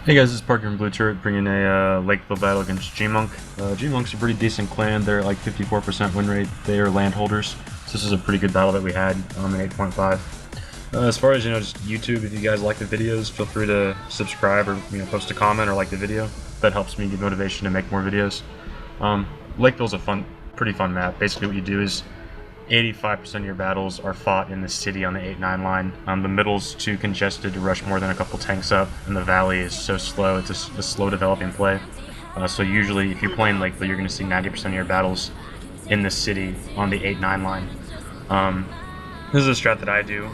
Hey guys, this is Parker and Blue Turret bringing a Lakeville battle against GMONK. GMONK's a pretty decent clan. They're at like 54% win rate. They are landholders, so this is a pretty good battle that we had in 8.5. As far as just YouTube, if you guys like the videos, feel free to subscribe or post a comment or like the video. That helps me get motivation to make more videos. Lakeville's a pretty fun map. Basically, what you do is 85% of your battles are fought in the city on the 8-9 line. The middle's too congested to rush more than a couple tanks up, and the valley is so slow, it's a slow developing play. So usually if you're playing Lakeville, you're going to see 90% of your battles in the city on the 8-9 line. This is a strat that I do.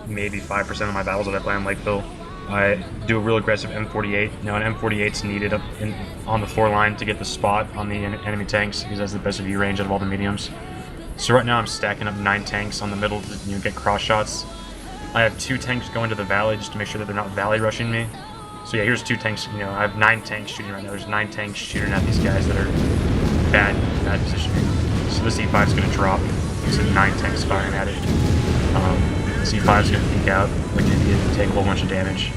Maybe 5% of my battles that I play on Lakeville, I do a real aggressive M48. Now an M48's needed on the 4 line to get the spot on the enemy tanks because that's the best view range out of all the mediums. So right now I'm stacking up 9 tanks on the middle to get cross shots. I have 2 tanks going to the valley just to make sure that they're not valley rushing me. So yeah, here's 2 tanks. I have 9 tanks shooting right now. There's 9 tanks shooting at these guys that are bad positioning. So this E5 is going to drop. There's 9 tanks firing at it. This E5 is going to peek out like an idiot and take a whole bunch of damage.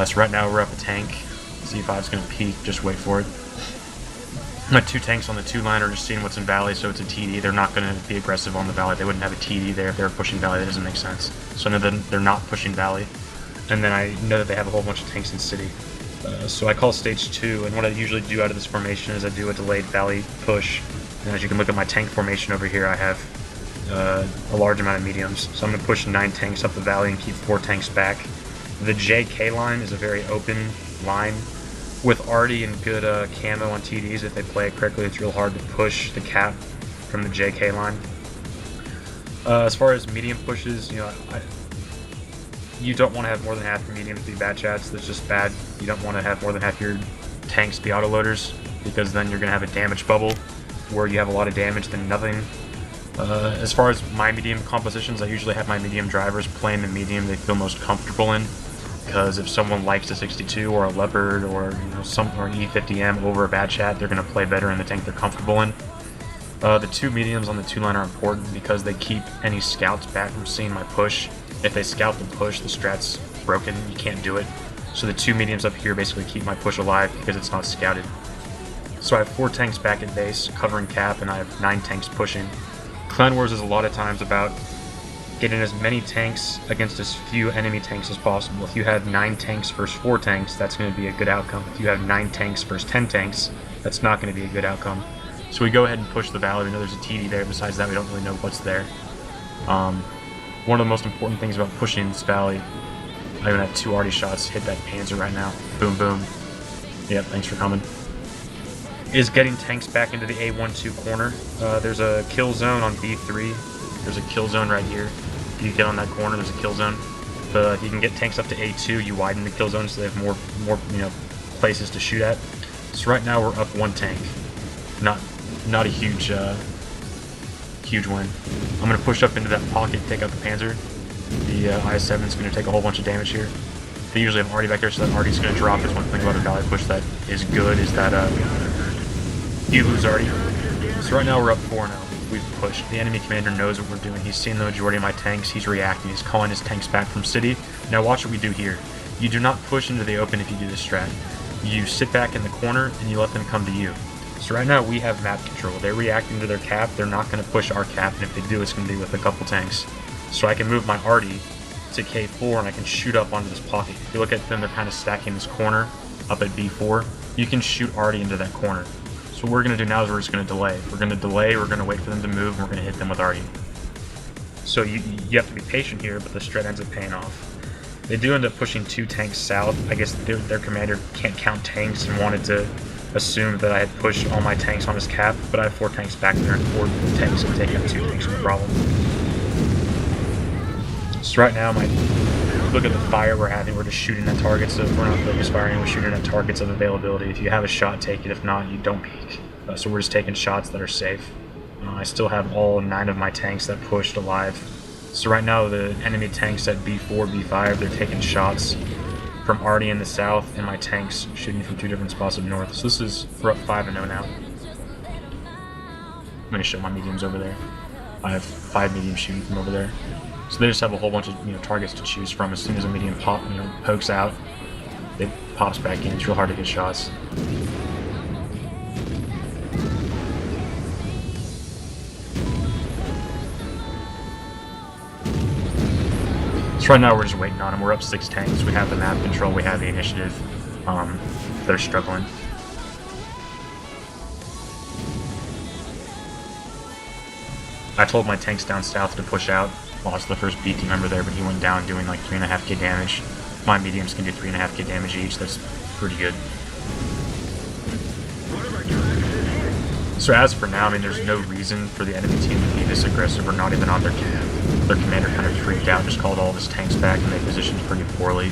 So right now we're up a tank. This E5 is going to peek. Just wait for it. My 2 tanks on the 2 line are just seeing what's in valley, so it's a TD. They're not going to be aggressive on the valley. They wouldn't have a TD there if they were pushing valley. That doesn't make sense. So I know that they're not pushing valley. And then I know that they have a whole bunch of tanks in city. So I call stage 2, and what I usually do out of this formation is I do a delayed valley push. And as you can look at my tank formation over here, I have a large amount of mediums. So I'm going to push 9 tanks up the valley and keep 4 tanks back. The JK line is a very open line. With Artie and good camo on TDs, if they play it correctly, it's real hard to push the cap from the JK line. As far as medium pushes, you don't want to have more than half your mediums be bad chats. That's just bad. You don't want to have more than half your tanks be autoloaders, because then you're going to have a damage bubble where you have a lot of damage than nothing. As far as my medium compositions, I usually have my medium drivers playing the medium they feel most comfortable in. Because if someone likes a 62 or a Leopard or or an E50M over a bad chat, they're going to play better in the tank they're comfortable in. The 2 mediums on the 2 line are important because they keep any scouts back from seeing my push. If they scout the push, the strat's broken, you can't do it. So the 2 mediums up here basically keep my push alive because it's not scouted. So I have 4 tanks back at base covering cap, and I have 9 tanks pushing. Clan Wars is a lot of times about getting as many tanks against as few enemy tanks as possible. If you have 9 tanks versus 4 tanks, that's going to be a good outcome. If you have 9 tanks versus 10 tanks, that's not going to be a good outcome. So we go ahead and push the valley. We know there's a TD there. Besides that, we don't really know what's there. One of the most important things about pushing this valley, I even had 2 Artie shots hit that Panzer right now. Boom, boom. Yep, thanks for coming. Is getting tanks back into the A12 corner. There's a kill zone on B3. There's a kill zone right here. If you get on that corner, there's a kill zone. But if you can get tanks up to A2, you widen the kill zone so they have more places to shoot at. So right now we're up 1 tank. Not a huge win. I'm gonna push up into that pocket, take out the Panzer. The IS-7 is gonna take a whole bunch of damage here. They usually have Artie back there, so that Artie's gonna drop. There's one thing about a valley push that is good, is that you lose Artie. So right now we're up 4-0. We've pushed. The enemy commander knows what we're doing. He's seen the majority of my tanks. He's reacting. He's calling his tanks back from city. Now watch what we do here. You do not push into the open if you do this strat. You sit back in the corner and you let them come to you. So right now we have map control. They're reacting to their cap. They're not going to push our cap, and if they do, it's going to be with a couple tanks. So I can move my Artie to K4 and I can shoot up onto this pocket. If you look at them, they're kind of stacking this corner up at B4. You can shoot Artie into that corner. So what we're going to do now is we're just going to delay. We're going to wait for them to move, and we're going to hit them with Artie. So you have to be patient here, but the strat ends up paying off. They do end up pushing 2 tanks south. I guess their commander can't count tanks and wanted to assume that I had pushed all my tanks on his cap, but I have 4 tanks back there, and 4 tanks can take out 2 tanks, no problem. So right now, look at the fire we're having. We're just shooting at targets. So if we're not focus firing, we're shooting at targets of availability. If you have a shot, take it. If not, you don't peek. So we're just taking shots that are safe. I still have all 9 of my tanks that pushed alive. So right now, the enemy tanks at B4, B5, they're taking shots from Artie in the south, and my tanks shooting from 2 different spots up north. So we're up 5-0 now. I'm going to show my mediums over there. I have 5 mediums shooting from over there. So they just have a whole bunch of targets to choose from. As soon as a medium pokes out, it pops back in. It's real hard to get shots. So right now we're just waiting on them. We're up 6 tanks. We have the map control. We have the initiative. They're struggling. I told my tanks down south to push out. Lost the first B team member there, but he went down doing like 3.5k damage. My mediums can do 3.5k damage each. That's pretty good. So as for now, I mean, there's no reason for the enemy team to be this aggressive or not even on their camp. Their commander kind of freaked out, just called all of his tanks back, and they positioned pretty poorly.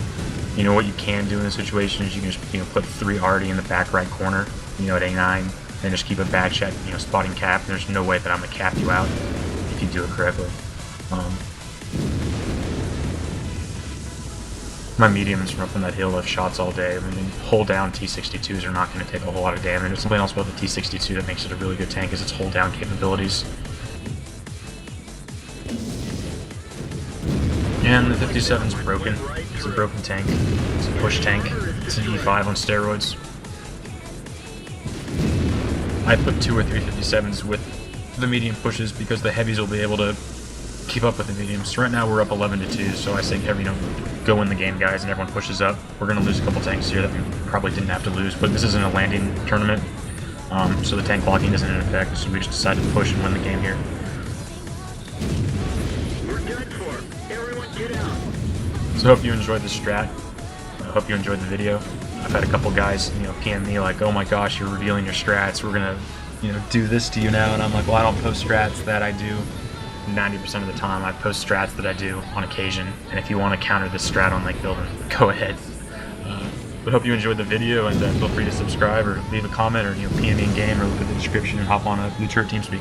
You know what you can do in this situation is you can just put 3 already in the back right corner, at A9, and just keep a bad check, spotting cap. And there's no way that I'm gonna cap you out if you do it correctly. My mediums from up on that hill have shots all day. I mean, hold down T62s are not going to take a whole lot of damage. There's something else about the T62 that makes it a really good tank is its hold down capabilities. And the 57's broken. It's a broken tank. It's a push tank. It's an E5 on steroids. I put 2 or 3 57s with the medium pushes because the heavies will be able to keep up with the mediums. So right now we're up 11-2, so I say go win the game, guys, and everyone pushes up. We're going to lose a couple tanks here that we probably didn't have to lose, but this isn't a landing tournament, so the tank blocking isn't in effect, so we just decided to push and win the game here. So I hope you enjoyed the strat. I hope you enjoyed the video. I've had a couple guys, PM me like, oh my gosh, you're revealing your strats. We're going to, do this to you now. And I'm like, well, I don't post strats that I do 90% of the time. I post strats that I do on occasion. And if you want to counter this strat on Lakeville, then go ahead. But hope you enjoyed the video, and feel free to subscribe or leave a comment or PM me in game or look at the description and hop on a New Turret Teamspeak.